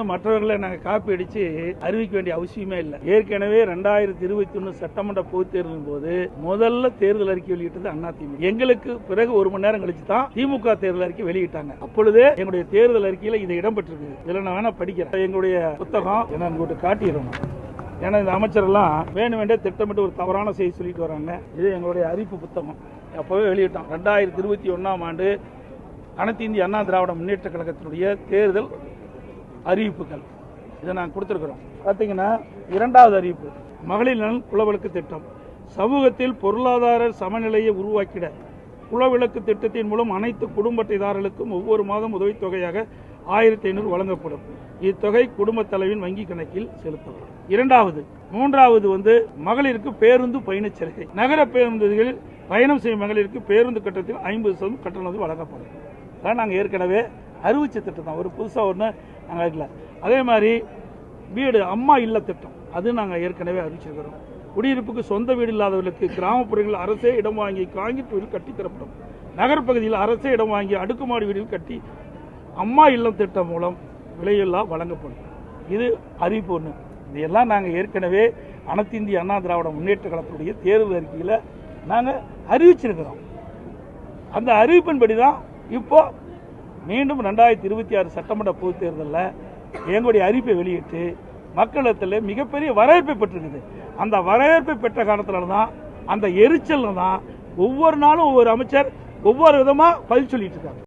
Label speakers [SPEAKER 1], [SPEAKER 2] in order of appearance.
[SPEAKER 1] மற்றவர்களை நாங்கள் காப்பி அடிச்சு அறிவிக்க வேண்டிய அவசியமே இல்லை. ஏற்கனவே 2021 சட்டமன்ற பொதுத் தேர்தலின் போது முதல்ல தேர்தல் அறிக்கை வெளியிட்டது அதிமுக. எங்களுக்கு பிறகு 1 மணி நேரம் கழிச்சு தான் திமுக தேர்தல் அறிக்கை வெளியிட்டாங்க. அப்பொழுதே எங்களுடைய தேர்தல் அறிக்கையில இது இடம்பெற்றிருக்கு. இதுல நான் வேணா படிக்கிறேன். எங்களுடைய புத்தகம் என்ன உங்கள்கிட்ட காட்டிடுறோம். ஏன்னா இந்த அமைச்சரெல்லாம் வேணும் வேண்டிய திட்டமிட்டு ஒரு தவறான செய்தி சொல்லிட்டு வராங்க. இது எங்களுடைய அறிவிப்பு புத்தகம். அப்பவே வெளியிட்டோம். 2021 ஆண்டு அனைத்து இந்திய அண்ணா திராவிட முன்னேற்ற கழகத்தினுடைய தேர்தல் அறிவிப்புகள் இதை நாங்கள் கொடுத்திருக்கிறோம். பார்த்தீங்கன்னா 2வது அறிவிப்பு மகளிர் நலன் குலவிளக்கு திட்டம். சமூகத்தில் பொருளாதார சமநிலையை உருவாக்கிட குலவிளக்கு திட்டத்தின் மூலம் அனைத்து குடும்ப அட்டைதாரர்களுக்கும் ஒவ்வொரு மாதம் உதவித்தொகையாக 1500 வழங்கப்படும். இத்தொகை குடும்ப தலைவின் வங்கி கணக்கில் செலுத்தப்படும். 3வது மகளிருக்கு பேருந்து பயணச் சலுகை. நகர பேருந்துகளில் பயணம் செய்யும் மகளிருக்கு பேருந்து கட்டணத்தில் 50% கட்டணம் வழங்கப்படும். அதான் நாங்கள் ஏற்கனவே அறிவிச்ச திட்டம் தான். ஒரு புதுசாக ஒன்று நாங்கள் இல்லை. அதே மாதிரி வீடு அம்மா இல்ல திட்டம் அது நாங்கள் ஏற்கனவே அறிவிச்சிருக்கிறோம். குடியிருப்புக்கு சொந்த வீடு இல்லாதவர்களுக்கு கிராமப்புறங்களில் அரசே இடம் வாங்கி காங்கிரீட் வீடு கட்டி தரப்படும். நகர்ப்பகுதியில் அரசே இடம் வாங்கி அடுக்குமாடி வீடுகள் கட்டி அம்மா இல்லம் திட்டம் மூலம் விலையில்லா வழங்கப்படும். இது அறிவிப்பு ஒன்று. இதையெல்லாம் நாங்கள் ஏற்கனவே அனைத்து இந்திய அண்ணா திராவிட முன்னேற்ற கழகத்துடைய தேர்தல் அறிக்கையில் நாங்கள் அறிவிச்சிருக்கிறோம். அந்த அறிவிப்பின்படி தான் இப்போ மீண்டும் 2026 சட்டமன்ற பொதுத் தேர்தலில் எங்களுடைய அறிவிப்பை வெளியிட்டு மக்களிடத்தில் மிகப்பெரிய வரவேற்பை பெற்றிருக்குது. அந்த வரவேற்பை பெற்ற காரணத்தினால தான் அந்த எரிச்சல் தான் ஒவ்வொரு நாளும் ஒவ்வொரு அமைச்சர் ஒவ்வொரு விதமாக பதில் சொல்லிட்டு இருக்காங்க.